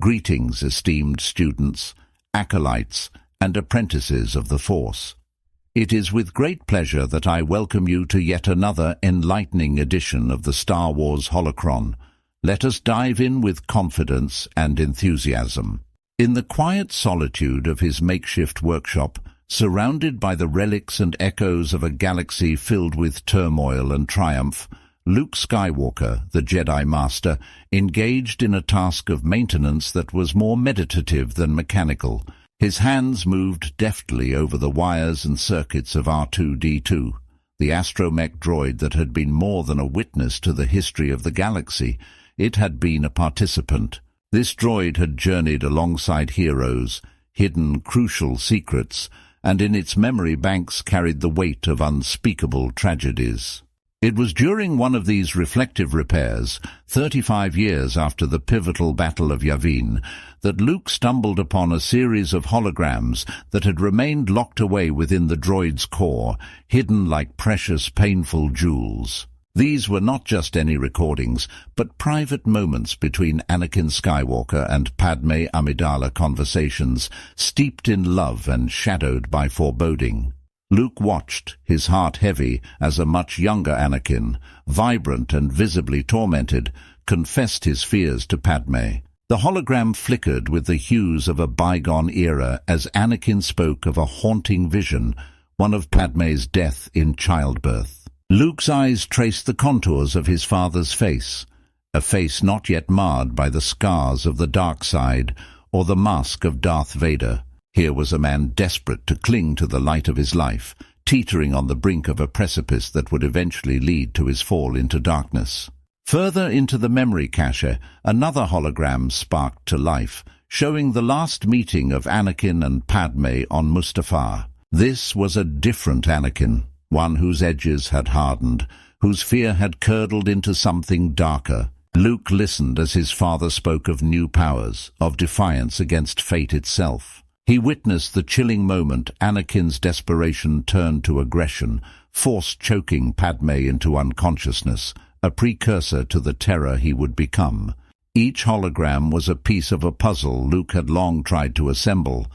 Greetings, esteemed students, acolytes, and apprentices of the Force. It is with great pleasure that I welcome you to yet another enlightening edition of the Star Wars Holocron. Let us dive in with confidence and enthusiasm. In the quiet solitude of his makeshift workshop, surrounded by the relics and echoes of a galaxy filled with turmoil and triumph, Luke Skywalker, the Jedi Master, engaged in a task of maintenance that was more meditative than mechanical. His hands moved deftly over the wires and circuits of R2-D2, the astromech droid that had been more than a witness to the history of the galaxy. It had been a participant. This droid had journeyed alongside heroes, hidden crucial secrets, and in its memory banks carried the weight of unspeakable tragedies. It was during one of these reflective repairs, 35 years after the pivotal Battle of Yavin, that Luke stumbled upon a series of holograms that had remained locked away within the droid's core, hidden like precious, painful jewels. These were not just any recordings, but private moments between Anakin Skywalker and Padmé Amidala conversations, steeped in love and shadowed by foreboding. Luke watched, his heart heavy, as a much younger Anakin, vibrant and visibly tormented, confessed his fears to Padmé. The hologram flickered with the hues of a bygone era as Anakin spoke of a haunting vision, one of Padmé's death in childbirth. Luke's eyes traced the contours of his father's face, a face not yet marred by the scars of the dark side or the mask of Darth Vader. Here was a man desperate to cling to the light of his life, teetering on the brink of a precipice that would eventually lead to his fall into darkness. Further into the memory cache, another hologram sparked to life, showing the last meeting of Anakin and Padmé on Mustafar. This was a different Anakin, one whose edges had hardened, whose fear had curdled into something darker. Luke listened as his father spoke of new powers, of defiance against fate itself. He witnessed the chilling moment Anakin's desperation turned to aggression, force choking Padmé into unconsciousness, a precursor to the terror he would become. Each hologram was a piece of a puzzle Luke had long tried to assemble,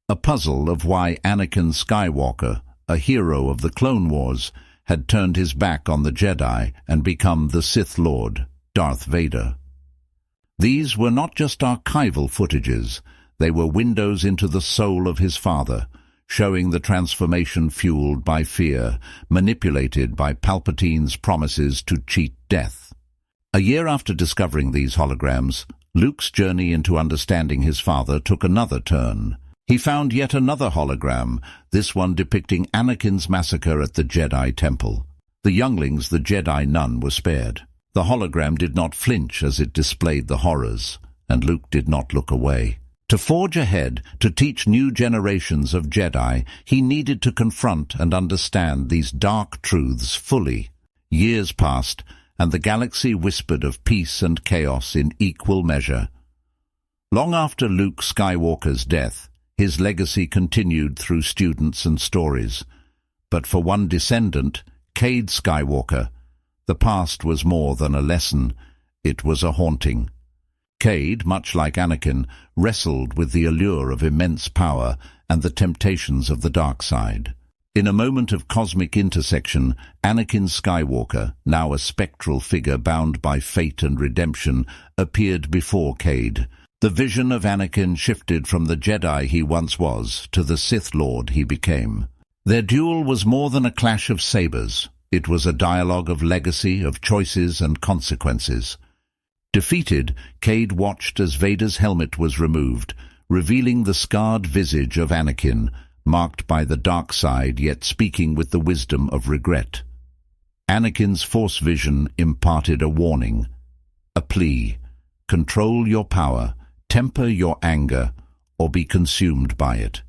a puzzle of why Anakin Skywalker, a hero of the Clone Wars, had turned his back on the Jedi and become the Sith Lord, Darth Vader. These were not just archival footages. They were windows into the soul of his father, showing the transformation fueled by fear, manipulated by Palpatine's promises to cheat death. A year after discovering these holograms, Luke's journey into understanding his father took another turn. He found yet another hologram, this one depicting Anakin's massacre at the Jedi Temple. The younglings, the Jedi none, were spared. The hologram did not flinch as it displayed the horrors, and Luke did not look away. To forge ahead, to teach new generations of Jedi, he needed to confront and understand these dark truths fully. Years passed, and the galaxy whispered of peace and chaos in equal measure. Long after Luke Skywalker's death, his legacy continued through students and stories. But for one descendant, Cade Skywalker, the past was more than a lesson, it was a haunting. Cade, much like Anakin, wrestled with the allure of immense power and the temptations of the dark side. In a moment of cosmic intersection, Anakin Skywalker, now a spectral figure bound by fate and redemption, appeared before Cade. The vision of Anakin shifted from the Jedi he once was to the Sith Lord he became. Their duel was more than a clash of sabers. It was a dialogue of legacy, of choices and consequences. Defeated, Cade watched as Vader's helmet was removed, revealing the scarred visage of Anakin, marked by the dark side yet speaking with the wisdom of regret. Anakin's Force vision imparted a warning, a plea: control your power, temper your anger, or be consumed by it.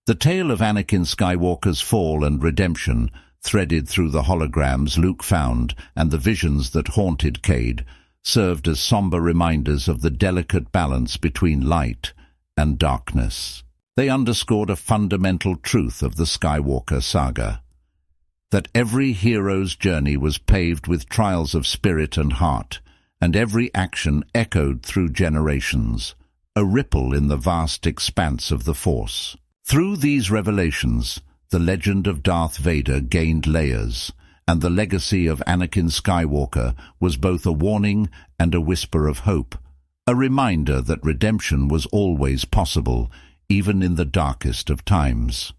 The tale of Anakin Skywalker's fall and redemption, threaded through the holograms Luke found and the visions that haunted Cade, served as somber reminders of the delicate balance between light and darkness. They underscored a fundamental truth of the Skywalker saga, that every hero's journey was paved with trials of spirit and heart, and every action echoed through generations. a ripple in the vast expanse of the Force. Through these revelations, the legend of Darth Vader gained layers, and the legacy of Anakin Skywalker was both a warning and a whisper of hope, a reminder that redemption was always possible, even in the darkest of times.